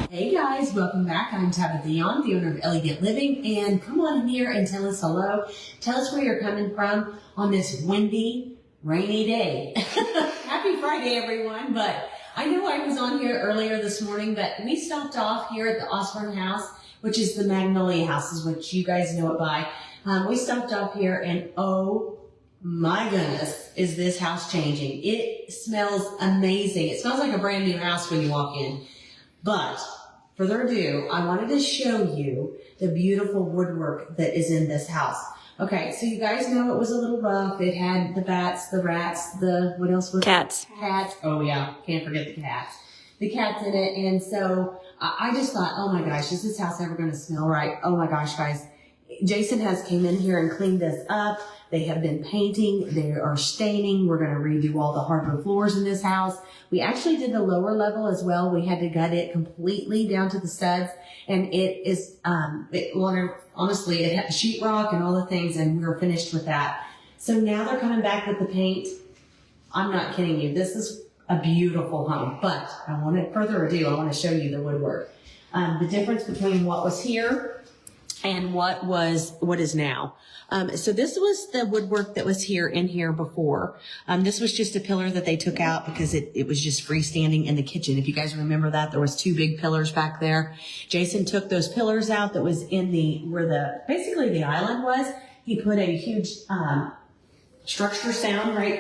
Hey guys, welcome back. I'm Tabitha Yount, the owner of Elegant Living, and come on in here and tell us hello. Tell us where you're coming from on this windy, rainy day. Happy Friday, everyone. But I know I was on here earlier this morning, but we stopped off here at the Osborne House, which is the Magnolia House, is what you guys know it by. We stopped off here, and oh my goodness, is this house changing. It smells amazing. It smells like a brand new house when you walk in. But further ado, I wanted to show you the beautiful woodwork that is in this house. Okay, so you guys know it was a little rough. It had the bats, the rats, what else was it? Cats. Cats. Oh yeah, can't forget the cats. The cats in it. And so I just thought, oh my gosh, is this house ever going to smell right? Oh my gosh, guys. Jason has came in here and cleaned this up. They have been painting. They are staining. We're going to redo all the hardwood floors in this house. We actually did the lower level as well. We had to gut it completely down to the studs. And it is, honestly, it had sheetrock and all the things, and we were finished with that. So now they're coming back with the paint. I'm not kidding you. This is a beautiful home. But further ado, I want to show you the woodwork. The difference between what was here and what is now. So this was the woodwork that was in here before. This was just a pillar that they took out because it was just freestanding in the kitchen. If you guys remember that, there was two big pillars back there. Jason took those pillars out that was in basically the island was. He put a huge, structure sound right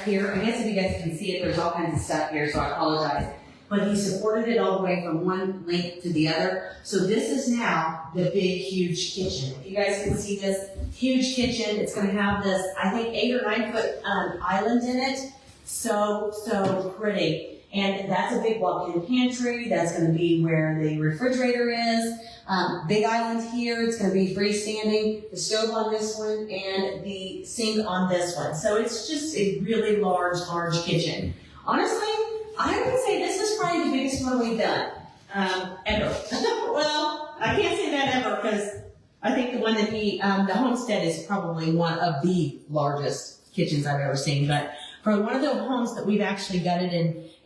here. I guess if you guys can see it, there's all kinds of stuff here, so I apologize. But he supported it all the way from one length to the other. So this is now the big, huge kitchen. If you guys can see this huge kitchen, it's going to have this, I think, 8 or 9 foot island in it. So pretty. And that's a big walk-in pantry. That's going to be where the refrigerator is. Big island here. It's going to be freestanding. The stove on this one and the sink on this one. So it's just a really large kitchen. Honestly, I would say this is probably the biggest one we've done, ever. Well, I can't say that ever because I think the one that the homestead is probably one of the largest kitchens I've ever seen. But for one of the homes that we've actually gutted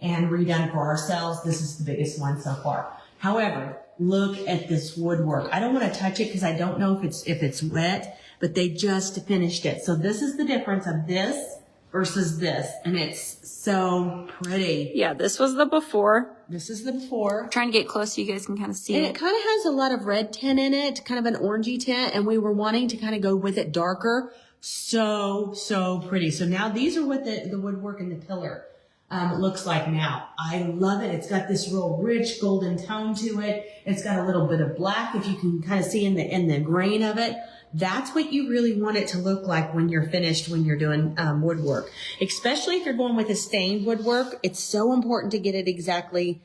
and redone for ourselves, this is the biggest one so far. However, look at this woodwork. I don't want to touch it because I don't know if it's wet, but they just finished it. So this is the difference of this versus this, and it's so pretty. Yeah, this was the before. This is the before. I'm trying to get close so you guys can kind of see and it. It kind of has a lot of red tint in it, kind of an orangey tint, and we were wanting to kind of go with it darker. So pretty. So now these are what the woodwork and the pillar looks like now. I love it. It's got this real rich golden tone to it. It's got a little bit of black, if you can kind of see in the grain of it. That's what you really want it to look like when you're finished, when you're doing woodwork. Especially if you're going with a stained woodwork, it's so important to get it exactly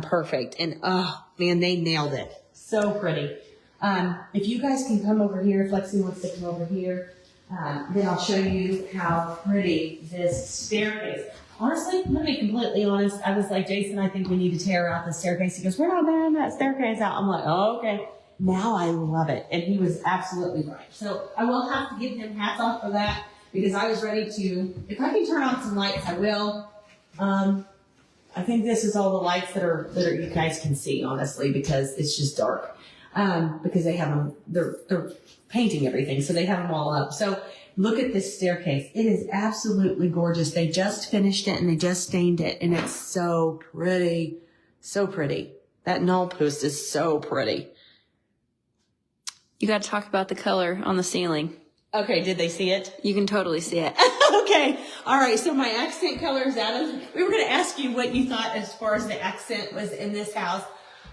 perfect. And oh man, they nailed it. So pretty. If you guys can come over here, Flexi wants to come over here, then I'll show you how pretty this staircase. Honestly, let me be completely honest. I was like, Jason, I think we need to tear out the staircase. He goes, we're not tearing that staircase out. I'm like, oh, okay. Now I love it. And he was absolutely right. So I will have to give him hats off for that because I was ready to, if I can turn on some lights, I will. I think this is all the lights that are you guys can see, honestly, because it's just dark. Because they have them, they're painting everything. So they have them all up. So look at this staircase. It is absolutely gorgeous. They just finished it and they just stained it. And it's so pretty. So pretty. That knoll post is so pretty. You got to talk about the color on the ceiling. Okay, did they see it? You can totally see it. Okay, all right, so my accent colors, Adam, we were going to ask you what you thought as far as the accent was in this house.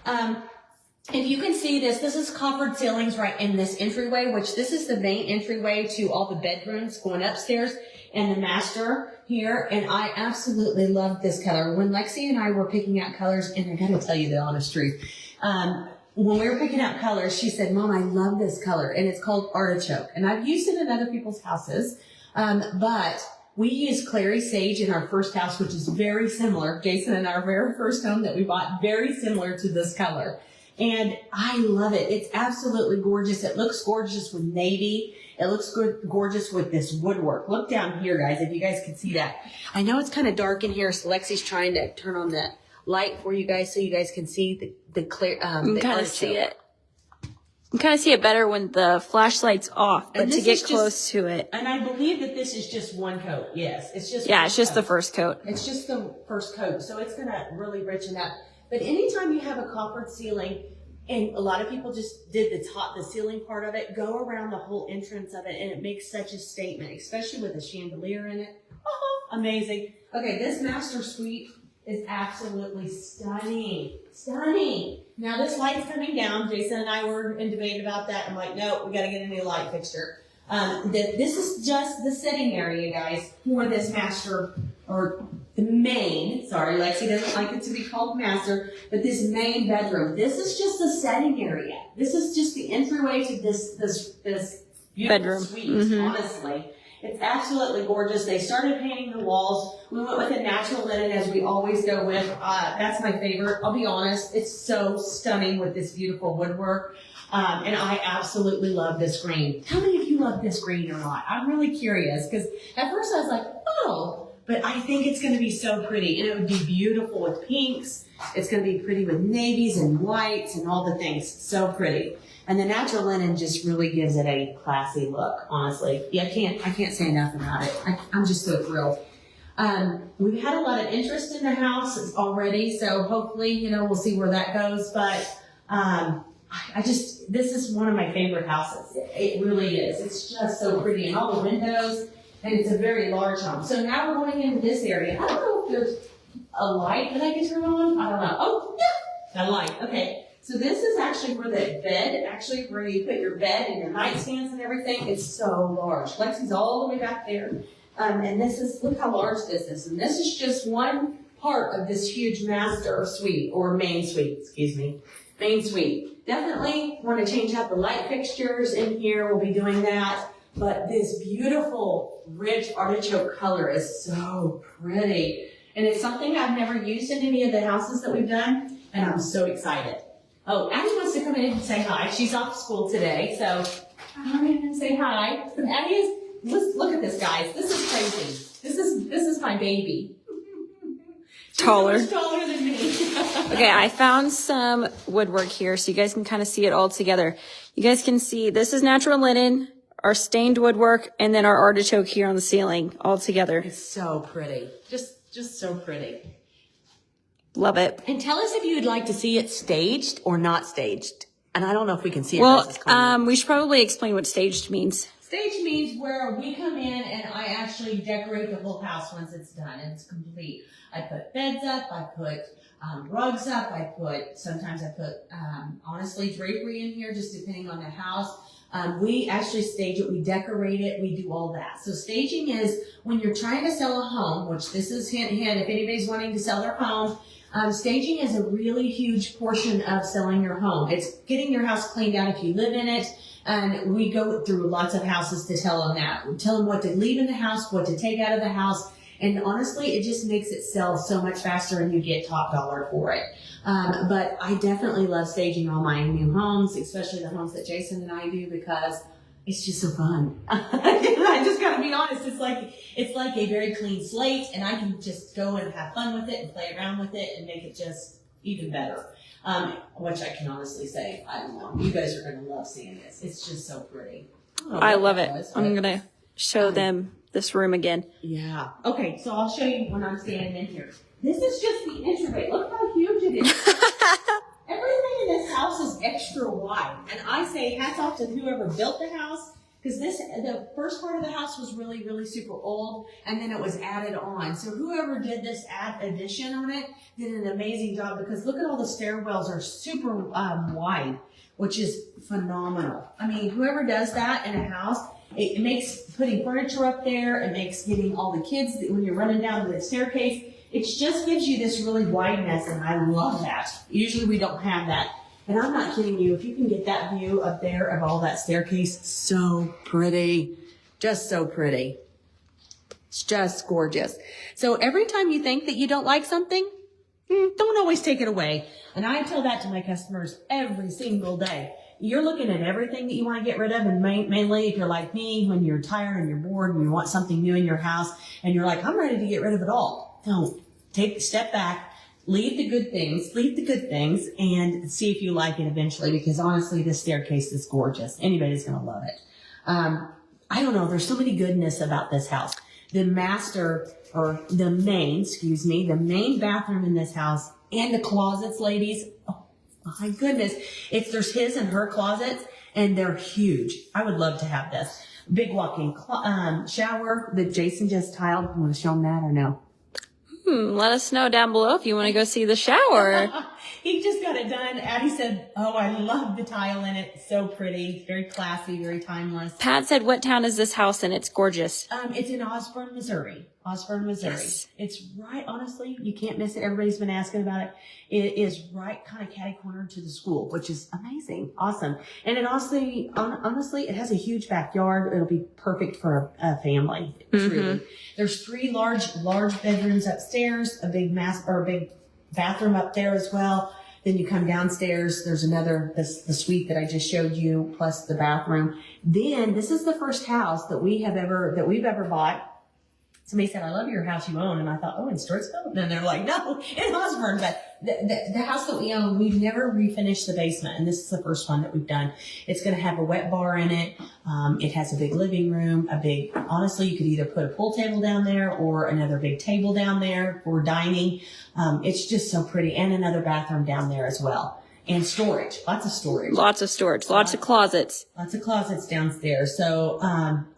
If you can see this is coffered ceilings right in this entryway, which this is the main entryway to all the bedrooms going upstairs and the master here. And I absolutely love this color. When Lexi and I were picking out colors, and I got to tell you the honest truth, when we were picking out colors, she said, Mom, I love this color. And it's called artichoke. And I've used it in other people's houses. But we used clary sage in our first house, which is very similar. Jason and our very first home that we bought, very similar to this color. And I love it. It's absolutely gorgeous. It looks gorgeous with navy. It looks gorgeous with this woodwork. Look down here, guys, if you guys can see that. I know it's kind of dark in here, so Lexi's trying to turn on light for you guys so you guys can see the clear, You can the kind of artichoke. see it. You can kind of see it better when the flashlight's off, but And to this get is just- close to it. And I believe that this is just one coat. Yes, it's just Yeah, one it's just coat. the first coat. It's just the first coat, so it's gonna really richen up. But anytime you have a coppered ceiling, and a lot of people just did the ceiling part of it, go around the whole entrance of it, and it makes such a statement, especially with a chandelier in it. Oh, amazing. Okay, this master suite is absolutely stunning. Stunning. Now this light's coming down. Jason and I were in debate about that. I'm like, no, we gotta get a new light fixture. This is just the sitting area, guys, for this master, or the main, sorry, Lexi doesn't like it to be called master, but this main bedroom. This is just the setting area. This is just the entryway to this beautiful Bedroom. suite, honestly. It's absolutely gorgeous. They started painting the walls. We went with a natural linen, as we always go with. That's my favorite. I'll be honest. It's so stunning with this beautiful woodwork. And I absolutely love this green. How many of you love this green or not? I'm really curious, because at first I was like, oh, but I think it's going to be so pretty. And it would be beautiful with pinks. It's going to be pretty with navies and whites and all the things. So pretty. And the natural linen just really gives it a classy look, honestly. Yeah, I can't say enough about it. I'm just so thrilled. We've had a lot of interest in the house already, so hopefully, we'll see where that goes. But this is one of my favorite houses. It really is. It's just so pretty, and all the windows, and it's a very large home. So now we're going into this area. I don't know if there's a light that I can turn on. I don't know. Oh, yeah, a light. Okay. So this is actually where the bed, where you put your bed and your nightstands and everything. It's so large. Lexi's all the way back there. And look how large this is. And this is just one part of this huge master suite, or main suite, main suite. Definitely want to change out the light fixtures in here. We'll be doing that. But this beautiful, rich artichoke color is so pretty. And it's something I've never used in any of the houses that we've done. And I'm so excited. Oh, Addie wants to come in and say hi. She's off school today, so come in and say hi. Addie look at this, guys. This is crazy. This is my baby. Taller. She's taller than me. Okay, I found some woodwork here so you guys can kind of see it all together. You guys can see this is natural linen, our stained woodwork, and then our artichoke here on the ceiling all together. It's so pretty. Just so pretty. Love it. And tell us if you would like to see it staged or not staged. And I don't know if we can see it. Well, we should probably explain what staged means. Stage means where we come in and I actually decorate the whole house once it's done and it's complete. I put beds up, I put rugs up, sometimes I put honestly drapery in here, just depending on the house. We actually stage it, we decorate it, we do all that. So staging is when you're trying to sell a home, which this is hint, if anybody's wanting to sell their home, staging is a really huge portion of selling your home. It's getting your house cleaned out if you live in it. And we go through lots of houses to tell them that. We tell them what to leave in the house, what to take out of the house. And honestly, it just makes it sell so much faster and you get top dollar for it. But I definitely love staging all my new homes, especially the homes that Jason and I do, because it's just so fun. I just gotta be honest. It's like a very clean slate, and I can just go and have fun with it and play around with it and make it just even better. Which I can honestly say, I don't know. You guys are gonna love seeing this. It's just so pretty. I love it. I'm gonna show them this room again. Yeah. Okay, so I'll show you when I'm standing in here. This is just the entryway. Look how huge it is. Everything in this house is extra wide. And I say hats off to whoever built the house, because the first part of the house was really, really super old, and then it was added on. So whoever did this addition on it did an amazing job, because look at all the stairwells are super wide, which is phenomenal. I mean, whoever does that in a house, it makes putting furniture up there, it makes getting all the kids, when you're running down the staircase, it just gives you this really wideness, and I love that. Usually we don't have that. And I'm not kidding you, if you can get that view up there of all that staircase, so pretty. Just so pretty. It's just gorgeous. So every time you think that you don't like something, don't always take it away. And I tell that to my customers every single day. You're looking at everything that you want to get rid of, and mainly if you're like me, when you're tired and you're bored and you want something new in your house, and you're like, I'm ready to get rid of it all. Don't. Take a step back, leave the good things, and see if you like it eventually, because honestly, this staircase is gorgeous. Anybody's going to love it. I don't know. There's so many goodness about this house. The main bathroom in this house and the closets, ladies. Oh my goodness. There's his and her closets, and they're huge. I would love to have this. Big walk-in shower that Jason just tiled. Want to show them that or no? Let us know down below if you want to go see the shower. He just got it done. Addie said, oh, I love the tile in it. It's so pretty. Very classy, very timeless. Pat said, what town is this house in? It's gorgeous. It's in Osborne, Missouri. Yes. It's right, honestly, you can't miss it. Everybody's been asking about it. It is right kind of catty corner to the school, which is amazing. Awesome. And it honestly, it has a huge backyard. It'll be perfect for a family. Truly. There's 3 large bedrooms upstairs, a big bathroom up there as well. Then you come downstairs. There's the suite that I just showed you, plus the bathroom. Then this is the first house that we've ever bought. Somebody said, I love your house you own. And I thought, oh, in Stuartsville? And they're like, no, in Osborne. But the house that we own, we've never refinished the basement. And this is the first one that we've done. It's going to have a wet bar in it. It has a big living room, honestly, you could either put a pool table down there or another big table down there for dining. It's just so pretty. And another bathroom down there as well. And storage, lots of storage. Lots of storage, lots of closets. Lots of closets downstairs. So,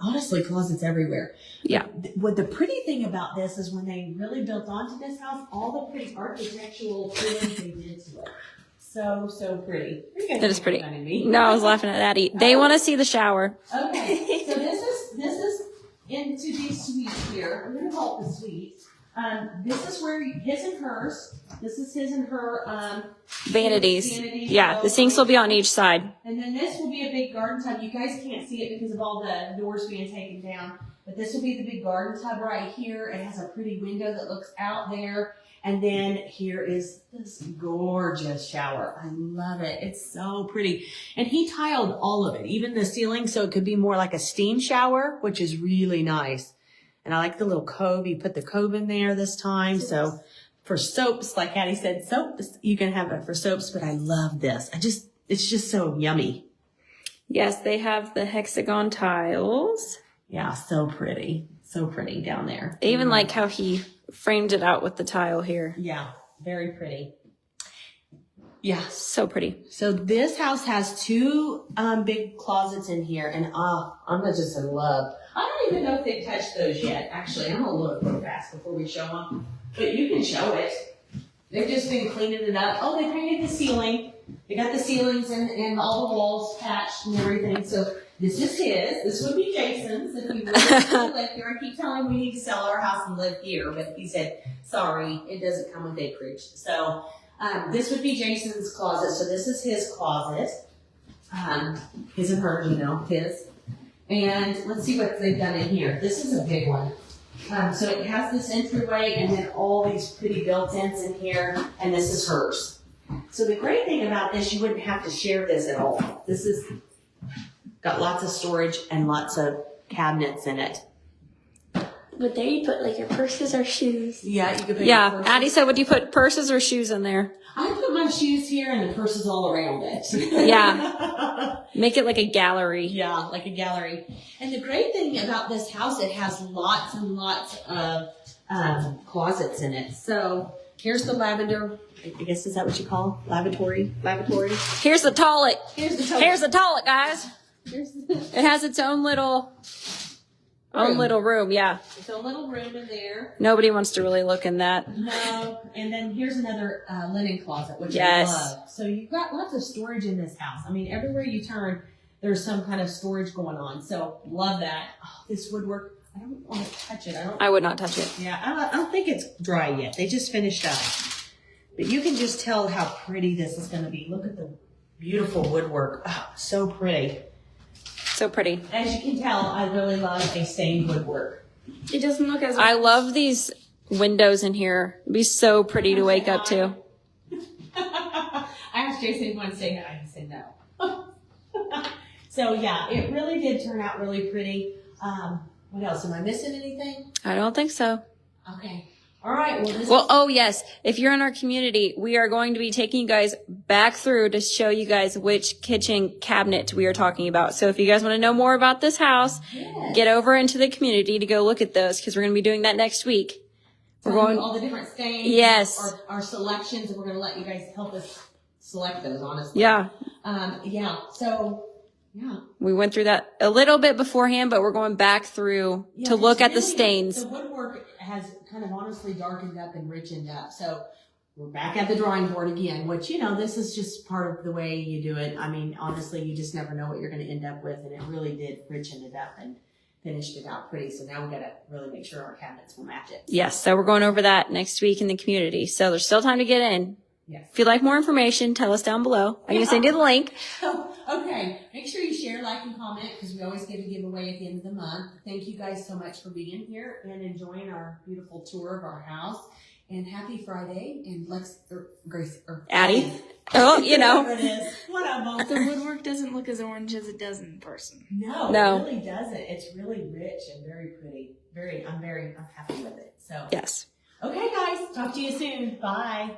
honestly, closets everywhere. Yeah. What the pretty thing about this is when they really built onto this house, all the pretty architectural things they did to it. So pretty. That is pretty. No, I was laughing at Addie. They want to see the shower. Okay. So this is into these suites here. I'm going to call it the suite. This is where his and hers. This is his and her Vanities. Yeah, the sinks will be on each side. And then this will be a big garden tub. You guys can't see it because of all the doors being taken down. But this will be the big garden tub right here. It has a pretty window that looks out there. And then here is this gorgeous shower. I love it. It's so pretty. And he tiled all of it, even the ceiling, so it could be more like a steam shower, which is really nice. And I like the little cove. You put the cove in there this time. So for soaps, like Addie said, soaps, you can have it for soaps, but I love this. It's just so yummy. Yes, they have the hexagon tiles. Yeah, so pretty. So pretty down there. They even like how he framed it out with the tile here. Yeah, very pretty. Yeah. So pretty. So this house has 2 big closets in here, and I'm just in love. I don't even know if they've touched those yet. Actually, I'm going to look real fast before we show them. But you can show it. They've just been cleaning it up. Oh, they painted the ceiling. They got the ceilings and all the walls patched and everything. So this is his. This would be Jason's if we really wanted to live here. I keep telling him we need to sell our house and live here. But he said, sorry, it doesn't come with acreage. So this would be Jason's closet. So this is his closet. His and hers, his. And let's see what they've done in here. This is a big one. So it has this entryway and then all these pretty built-ins in here, and this is hers. So the great thing about this, you wouldn't have to share this at all. This is got lots of storage and lots of cabinets in it. But there you put like your purses or shoes. Yeah, you could put your Yeah, purses. Addie said, would you put purses or shoes in there? I put my shoes here and the purses all around it. Yeah. Make it like a gallery. Yeah, like a gallery. And the great thing about this house, it has lots and lots of closets in it. So here's the lavender. I guess is that what you call it? Lavatory. Here's the toilet. Here's the toilet. Here's the toilet, guys. It has its own little room. Yeah. It's a little room in there. Nobody wants to really look in that. No. And then here's another linen closet, which Yes. I love. So you've got lots of storage in this house. I mean, everywhere you turn, there's some kind of storage going on. So love that. Oh, this woodwork. I don't want to touch it. I would not touch it. Yeah, I don't think it's dry yet. They just finished up. But you can just tell how pretty this is going to be. Look at the beautiful woodwork. Oh, so pretty. So pretty. As you can tell, I really love a stained woodwork. It doesn't look as I love these windows in here. It'd be so pretty to wake up to. I asked Jason if he wanted to say hi. He said no. So yeah, it really did turn out really pretty. What else? Am I missing anything? I don't think so. Okay. All right. Well, this Well, oh yes. If you're in our community, we are going to be taking you guys back through to show you guys which kitchen cabinet we are talking about. So if you guys want to know more about this house, get over into the community to go look at those because we're going to be doing that next week. We're going all the different stains. Yes. Our selections, and we're going to let you guys help us select those, honestly. Yeah. So, yeah. We went through that a little bit beforehand, but we're going back through to look at the stains. The woodwork has kind of honestly darkened up and richened up. So we're back at the drawing board again, which, this is just part of the way you do it. I mean, honestly, you just never know what you're going to end up with. And it really did richen it up and finished it out pretty. So now we got to really make sure our cabinets will match it. Yes. So we're going over that next week in the community. So there's still time to get in. Yes. If you'd like more information, tell us down below. I'm going to send you the link. Okay. Make sure you share, like, and comment because we always give a giveaway at the end of the month. Thank you guys so much for being here and enjoying our beautiful tour of our house. And happy Friday. And Addie. Oh, Whatever it is. One of them. The woodwork doesn't look as orange as it does in person. No, No. it really doesn't. It's really rich and very pretty. I'm happy with it. So Yes. okay, guys. Talk to you soon. Bye.